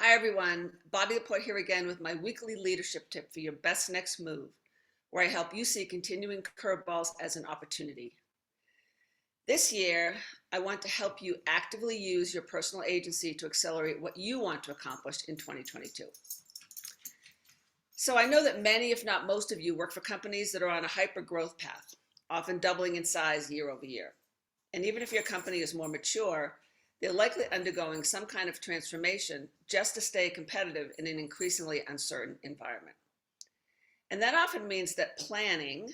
Hi everyone, Bobby Laporte here again with my weekly leadership tip for your best next move, where I help you see continuing curveballs as an opportunity. This year, I want to help you actively use your personal agency to accelerate what you want to accomplish in 2022. So I know that many, if not most of you, work for companies that are on a hyper growth path, often doubling in size year over year. And even if your company is more mature, they're likely undergoing some kind of transformation just to stay competitive in an increasingly uncertain environment. And that often means that planning,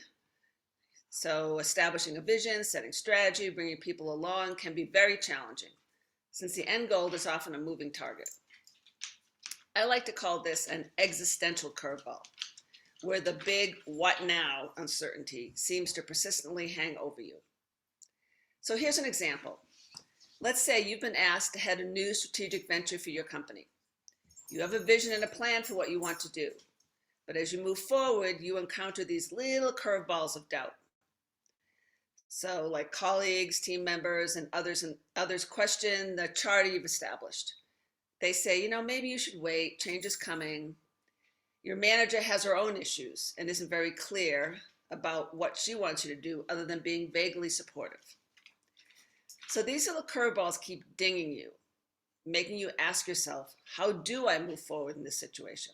so establishing a vision, setting strategy, bringing people along, can be very challenging, since the end goal is often a moving target. I like to call this an existential curveball, where the big what now uncertainty seems to persistently hang over you. So here's an example. Let's say you've been asked to head a new strategic venture for your company. You have a vision and a plan for what you want to do. But as you move forward, you encounter these little curveballs of doubt. So like colleagues, team members, and others question the charter you've established. They say, maybe you should wait, change is coming. Your manager has her own issues and isn't very clear about what she wants you to do other than being vaguely supportive. So these little curveballs keep dinging you, making you ask yourself, how do I move forward in this situation?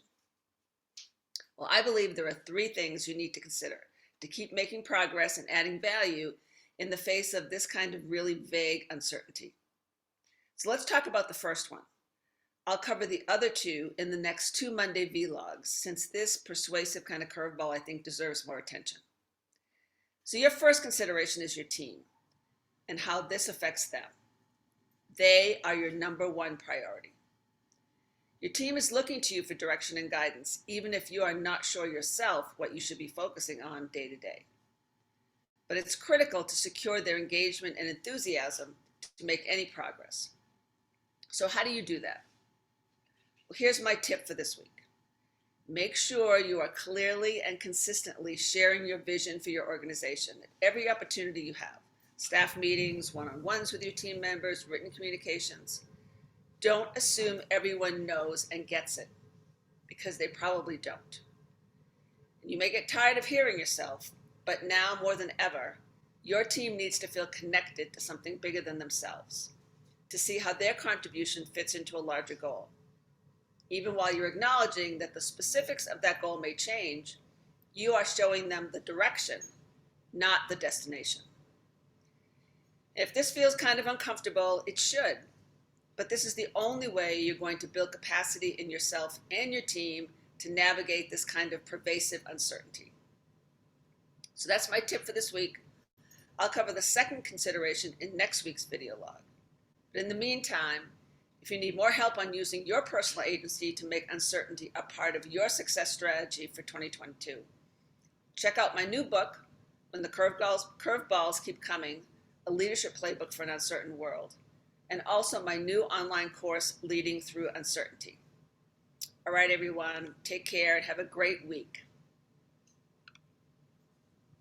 Well, I believe there are three things you need to consider to keep making progress and adding value in the face of this kind of really vague uncertainty. So let's talk about the first one. I'll cover the other two in the next 2 Monday vlogs, since this persuasive kind of curveball I think deserves more attention. So your first consideration is your team and how this affects them. They are your number one priority. Your team is looking to you for direction and guidance, even if you are not sure yourself what you should be focusing on day to day. But it's critical to secure their engagement and enthusiasm to make any progress. So how do you do that? Well, here's my tip for this week. Make sure you are clearly and consistently sharing your vision for your organization at every opportunity you have. Staff meetings, one-on-ones with your team members, written communications. Don't assume everyone knows and gets it, because they probably don't. You may get tired of hearing yourself, but now more than ever, your team needs to feel connected to something bigger than themselves, to see how their contribution fits into a larger goal. Even while you're acknowledging that the specifics of that goal may change, you are showing them the direction, not the destination. If this feels kind of uncomfortable, it should, but this is the only way you're going to build capacity in yourself and your team to navigate this kind of pervasive uncertainty. So that's my tip for this week. I'll cover the second consideration in next week's video log. But in the meantime, if you need more help on using your personal agency to make uncertainty a part of your success strategy for 2022, check out my new book, When the Curveballs Keep Coming, a leadership playbook for an uncertain world, and also my new online course, Leading Through Uncertainty. All right, everyone, take care and have a great week.